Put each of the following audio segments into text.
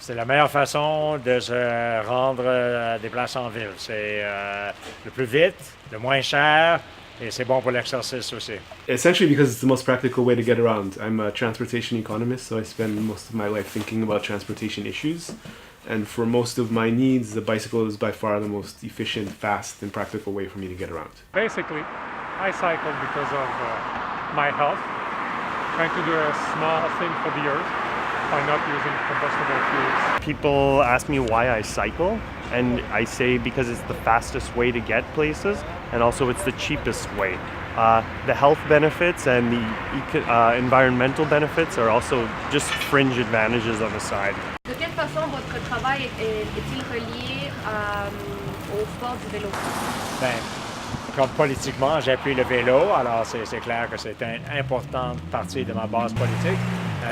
C'est la meilleure façon de se rendre à des places en ville. C'est le plus vite, le moins cher, et c'est bon pour l'exercice aussi. Essentially because it's the most practical way to get around. I'm a transportation economist, so I spend most of my life thinking about transportation issues. And for most of my needs, the bicycle is by far the most efficient, fast, and practical way for me to get around. Basically, I cycle because of my health, trying to do a small thing for the earth by not using combustible fuels. People ask me why I cycle, and I say because it's the fastest way to get places, and also it's the cheapest way. The health benefits and the environmental benefits are also just fringe advantages on the side. De quelle façon votre travail est-il relié au sport du vélo? Bien, comme politiquement, j'appuie le vélo, alors c'est clair que c'est une importante partie de ma base politique.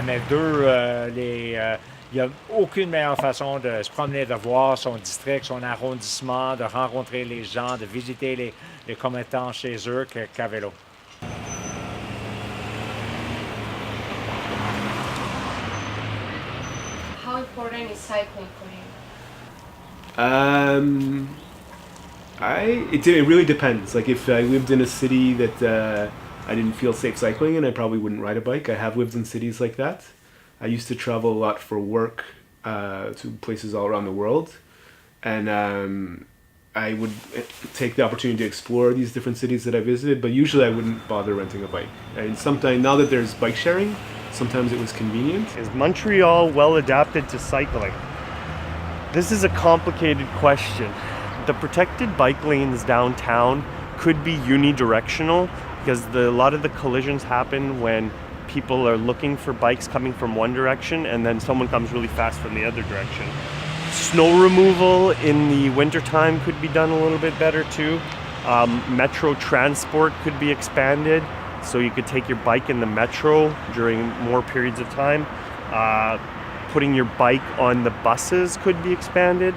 Mais deux, il n'y a aucune meilleure façon de se promener, de voir son district, son arrondissement, de rencontrer les gens, de visiter les commettants chez eux qu'à vélo. How important is cycling for you? It really depends. Like if I lived in a city that I didn't feel safe cycling in, I probably wouldn't ride a bike. I have lived in cities like that. I used to travel a lot for work to places all around the world, and I would take the opportunity to explore these different cities that I visited, but usually I wouldn't bother renting a bike. And sometimes, now that there's bike sharing, sometimes it was convenient. Is Montreal well adapted to cycling? This is a complicated question. The protected bike lanes downtown could be unidirectional because a lot of the collisions happen when people are looking for bikes coming from one direction and then someone comes really fast from the other direction. Snow removal in the wintertime could be done a little bit better too. Metro transport could be expanded so you could take your bike in the metro during more periods of time. Putting your bike on the buses could be expanded.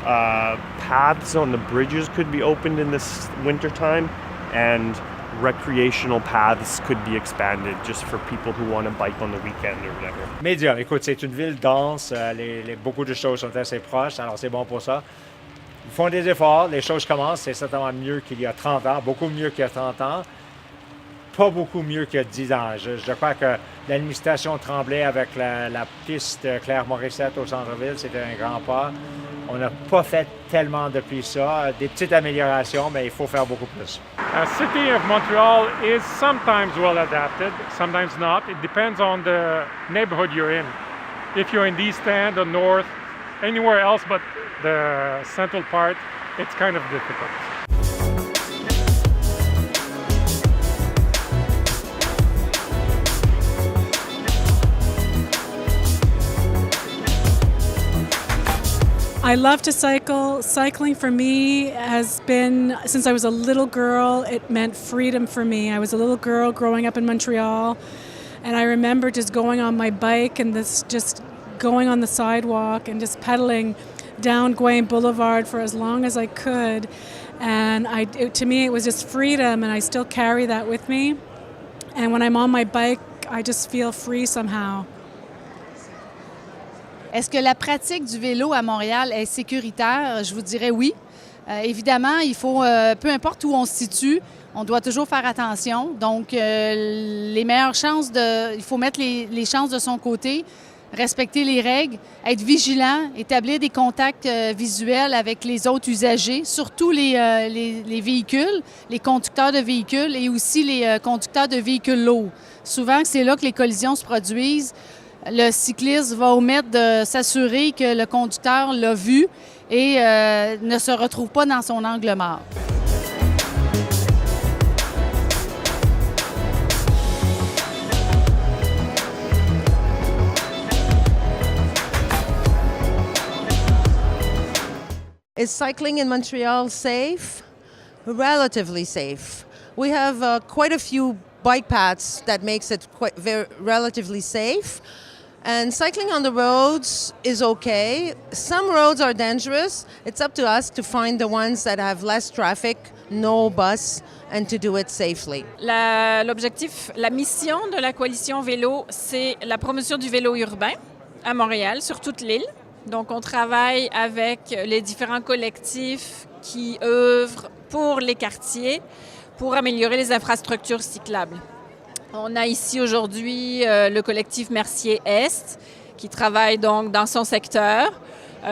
Paths on the bridges could be opened in this wintertime, and recreational paths could be expanded just for people who want to bike on the weekend or whatever. Médium, écoute, c'est une ville dense, beaucoup de choses sont assez proches, alors c'est bon pour ça. Ils font des efforts, les choses commencent, c'est certainement mieux qu'il y a 30 ans, beaucoup mieux qu'il y a 30 ans, pas beaucoup mieux qu'il y a 10 ans. Je crois que l'administration Tremblay avec la piste Claire-Morissette au centre-ville, c'était un grand pas. On n'a pas fait tellement depuis ça, des petites améliorations, mais il faut faire beaucoup plus. The city of Montreal is sometimes well adapted, sometimes not. It depends on the neighborhood you're in. If you're in the East End or North, anywhere else but the central part, it's kind of difficult. I love to cycle. Cycling for me has been, since I was a little girl, it meant freedom for me. I was a little girl growing up in Montreal, and I remember just going on my bike and just going on the sidewalk and just pedaling down Gouin Boulevard for as long as I could. And to me, it was just freedom, and I still carry that with me. And when I'm on my bike, I just feel free somehow. Est-ce que la pratique du vélo à Montréal est sécuritaire? Je vous dirais oui. Évidemment, il faut, peu importe où on se situe, on doit toujours faire attention. Donc, les meilleures chances il faut mettre les chances de son côté, respecter les règles, être vigilant, établir des contacts visuels avec les autres usagers, surtout les véhicules, les conducteurs de véhicules et aussi les conducteurs de véhicules lourds. Souvent, c'est là que les collisions se produisent. Le cycliste va omettre de s'assurer que le conducteur l'a vu et ne se retrouve pas dans son angle mort. Is cycling in Montreal safe? Relatively safe. We have quite a few bike paths that makes it relatively safe. And cycling on the roads is okay. Some roads are dangerous. It's up to us to find the ones that have less traffic, no bus, and to do it safely. L'objectif, la mission de la coalition vélo, c'est la promotion du vélo urbain à Montréal, sur toute l'île. Donc, on travaille avec les différents collectifs qui œuvrent pour les quartiers pour améliorer les infrastructures cyclables. On a ici aujourd'hui le collectif Mercier-Est qui travaille donc dans son secteur,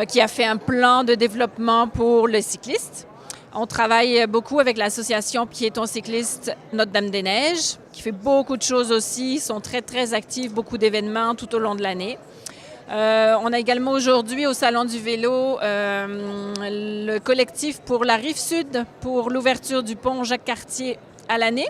qui a fait un plan de développement pour le cycliste. On travaille beaucoup avec l'association piétons-cyclistes Notre-Dame-des-Neiges, qui fait beaucoup de choses aussi. Ils sont très, très actifs, beaucoup d'événements tout au long de l'année. On a également aujourd'hui au Salon du vélo le collectif pour la Rive-Sud, pour l'ouverture du pont Jacques-Cartier à l'année.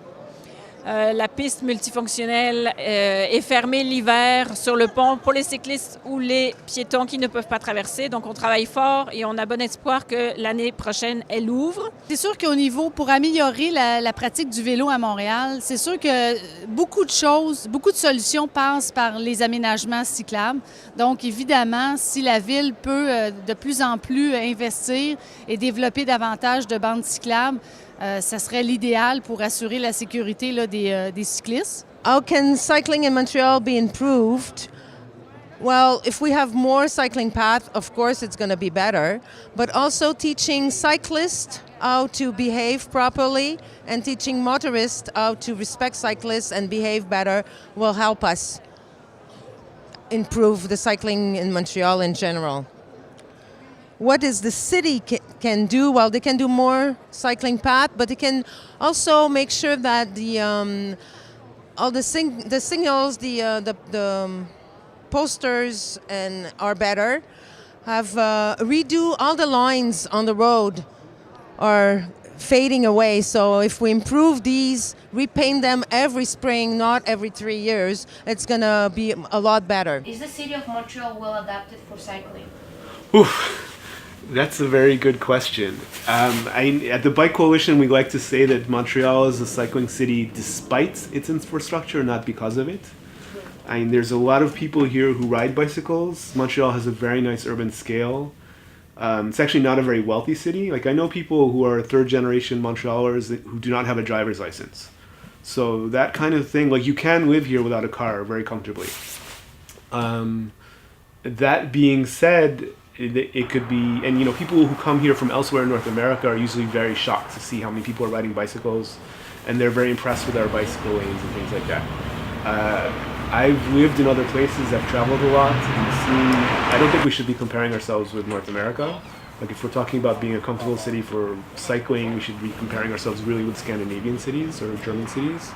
La piste multifonctionnelle est fermée l'hiver sur le pont pour les cyclistes ou les piétons qui ne peuvent pas traverser. Donc, on travaille fort et on a bon espoir que l'année prochaine, elle ouvre. C'est sûr qu'au niveau, pour améliorer la pratique du vélo à Montréal, c'est sûr que beaucoup de choses, beaucoup de solutions passent par les aménagements cyclables. Donc, évidemment, si la ville peut de plus en plus investir et développer davantage de bandes cyclables, ça serait l'idéal pour assurer la sécurité là, des cyclistes. How can cycling in Montreal be improved? Well, if we have more cycling paths, of course it's going to be better, but also teaching cyclists how to behave properly and teaching motorists how to respect cyclists and behave better will help us improve the cycling in Montreal in general. What does the city can do? Well, they can do more cycling path, but they can also make sure that all the signals, the posters and are better. Have redo all the lines on the road are fading away. So if we improve these, repaint them every spring, not every 3 years, it's gonna be a lot better. Is the city of Montreal well adapted for cycling? Oof. That's a very good question. At the Bike Coalition, we like to say that Montreal is a cycling city despite its infrastructure, not because of it. There's a lot of people here who ride bicycles. Montreal has a very nice urban scale. It's actually not a very wealthy city. Like, I know people who are third-generation Montrealers who do not have a driver's license. So that kind of thing, like, you can live here without a car very comfortably. That being said, it could be, and people who come here from elsewhere in North America are usually very shocked to see how many people are riding bicycles, and they're very impressed with our bicycle lanes and things like that. I've lived in other places, I've traveled a lot, and seen, I don't think we should be comparing ourselves with North America. Like, if we're talking about being a comfortable city for cycling, we should be comparing ourselves really with Scandinavian cities or German cities.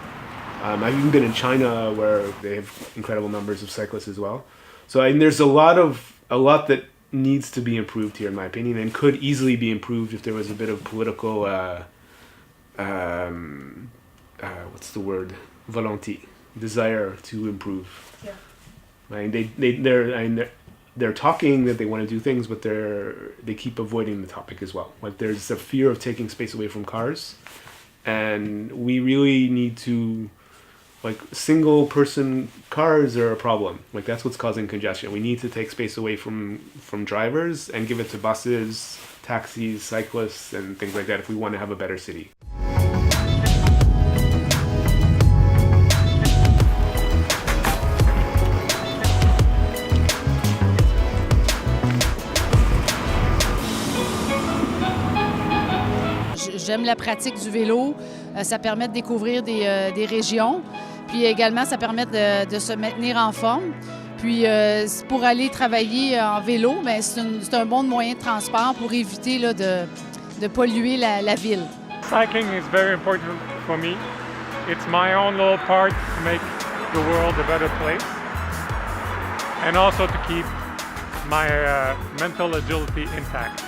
I've even been in China where they have incredible numbers of cyclists as well. So there's a lot that needs to be improved here, in my opinion, and could easily be improved if there was a bit of political, what's the word? Volonté, desire to improve. Yeah. They're talking that they want to do things, but they keep avoiding the topic as well. Like, there's a fear of taking space away from cars, and we really need to. Like, single-person cars are a problem. Like, that's what's causing congestion. We need to take space away from drivers and give it to buses, taxis, cyclists, and things like that if we want to have a better city. J'aime la pratique du vélo. Ça permet de découvrir des régions. Puis également, ça permet de se maintenir en forme. Puis pour aller travailler en vélo, bien, c'est un bon moyen de transport pour éviter là, de polluer la ville. Cycling is very important for me. It's my own little part to make the world a better place. And also to keep my mental agility intact.